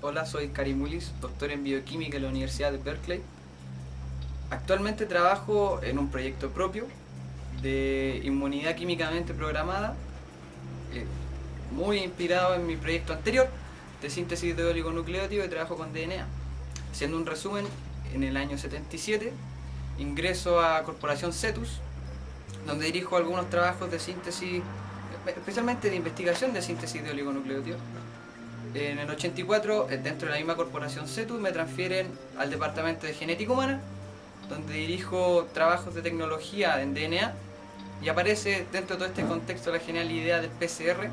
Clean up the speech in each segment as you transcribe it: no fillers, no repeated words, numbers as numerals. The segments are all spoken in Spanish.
Hola, soy Karim Willis, doctor en bioquímica en la Universidad de Berkeley. Actualmente trabajo en un proyecto propio de inmunidad químicamente programada, muy inspirado en mi proyecto anterior de síntesis de oligonucleótidos y trabajo con DNA. Haciendo un resumen, en el año 77 ingreso a Corporación Cetus, donde dirijo algunos trabajos de síntesis, especialmente de investigación de síntesis de oligonucleótidos. En el 84, dentro de la misma corporación Cetus, me transfieren al departamento de genética humana, donde dirijo trabajos de tecnología en DNA, y aparece dentro de todo este contexto la genial idea del PCR,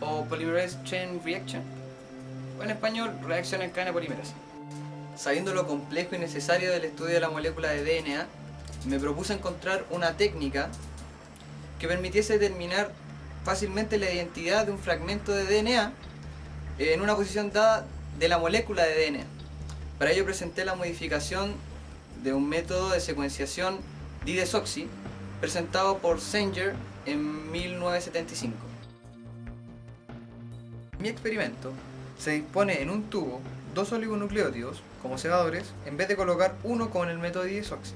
o Polymerase Chain Reaction, o en español, reacción en cadena polimerasa. Sabiendo lo complejo y necesario del estudio de la molécula de DNA, me propuse encontrar una técnica que permitiese determinar fácilmente la identidad de un fragmento de DNA en una posición dada de la molécula de DNA. Para ello presenté la modificación de un método de secuenciación didesoxy presentado por Sanger en 1975. Mi experimento se dispone en un tubo dos oligonucleótidos como cebadores en vez de colocar uno como en el método didesoxy.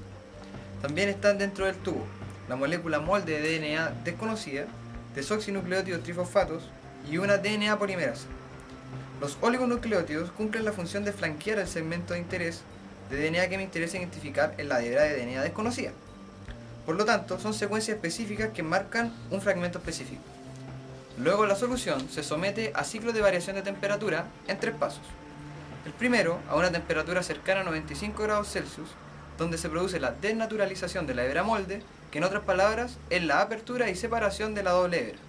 También están dentro del tubo la molécula molde de DNA desconocida, desoxinucleótidos trifosfatos y una DNA polimerasa. Los oligonucleótidos cumplen la función de flanquear el segmento de interés de DNA que me interesa identificar en la hebra de DNA desconocida. Por lo tanto, son secuencias específicas que marcan un fragmento específico. Luego la solución se somete a ciclos de variación de temperatura en 3 pasos. El primero, a una temperatura cercana a 95 grados Celsius, donde se produce la desnaturalización de la hebra molde, que en otras palabras es la apertura y separación de la doble hebra.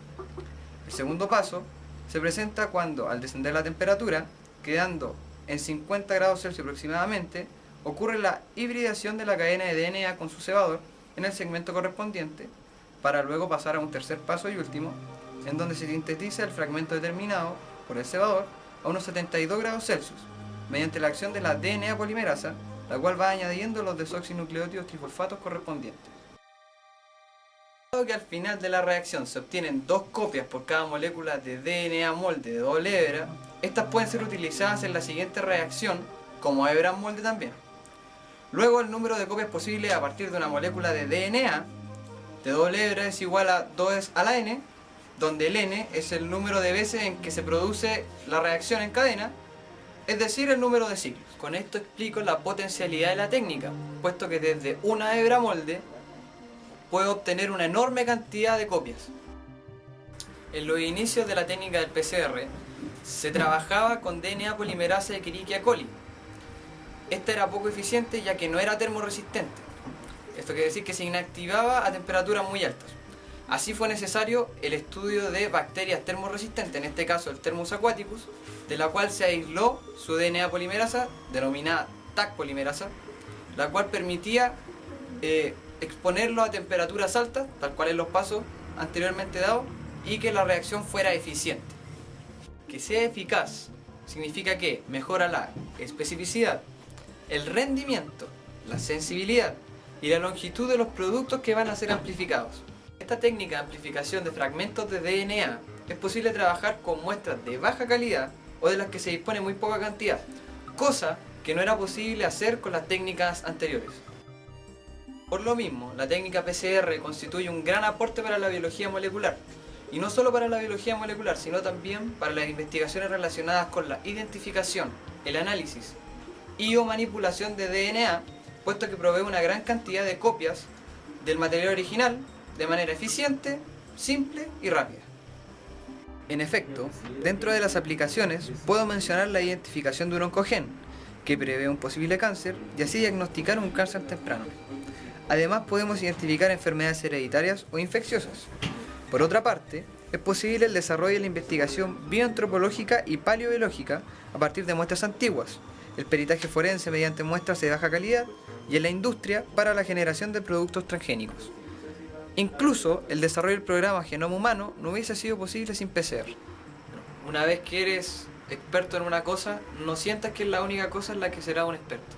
El segundo paso se presenta cuando, al descender la temperatura, quedando en 50 grados Celsius aproximadamente, ocurre la hibridación de la cadena de DNA con su cebador en el segmento correspondiente, para luego pasar a un tercer paso y último, en donde se sintetiza el fragmento determinado por el cebador a unos 72 grados Celsius, mediante la acción de la DNA polimerasa, la cual va añadiendo los desoxinucleótidos trifosfatos correspondientes. Dado que al final de la reacción se obtienen 2 copias por cada molécula de DNA molde de doble hebra, estas pueden ser utilizadas en la siguiente reacción como hebras molde también. Luego el número de copias posibles a partir de una molécula de DNA de doble hebra es igual a 2 a la n, donde el n es el número de veces en que se produce la reacción en cadena, es decir, el número de ciclos. Con esto explico la potencialidad de la técnica, puesto que desde una hebra molde puedo obtener una enorme cantidad de copias. En los inicios de la técnica del PCR se trabajaba con DNA polimerasa de Escherichia coli. Esta era poco eficiente ya que no era termoresistente. Esto quiere decir que se inactivaba a temperaturas muy altas. Así fue necesario el estudio de bacterias termoresistentes, en este caso el Thermus aquaticus, de la cual se aisló su DNA polimerasa, denominada Taq polimerasa, la cual permitía exponerlo a temperaturas altas, tal cual en los pasos anteriormente dados, y que la reacción fuera eficiente. Que sea eficaz significa que mejora la especificidad, el rendimiento, la sensibilidad y la longitud de los productos que van a ser amplificados. Esta técnica de amplificación de fragmentos de DNA es posible trabajar con muestras de baja calidad o de las que se dispone muy poca cantidad, cosa que no era posible hacer con las técnicas anteriores. Por lo mismo, la técnica PCR constituye un gran aporte para la biología molecular, y no solo para la biología molecular, sino también para las investigaciones relacionadas con la identificación, el análisis y o manipulación de DNA, puesto que provee una gran cantidad de copias del material original de manera eficiente, simple y rápida. En efecto, dentro de las aplicaciones puedo mencionar la identificación de un oncogen, que prevé un posible cáncer y así diagnosticar un cáncer temprano. Además podemos identificar enfermedades hereditarias o infecciosas. Por otra parte, es posible el desarrollo de la investigación bioantropológica y paleobiológica a partir de muestras antiguas, el peritaje forense mediante muestras de baja calidad y en la industria para la generación de productos transgénicos. Incluso el desarrollo del programa Genoma Humano no hubiese sido posible sin PCR. Una vez que eres experto en una cosa, no sientas que es la única cosa en la que serás un experto.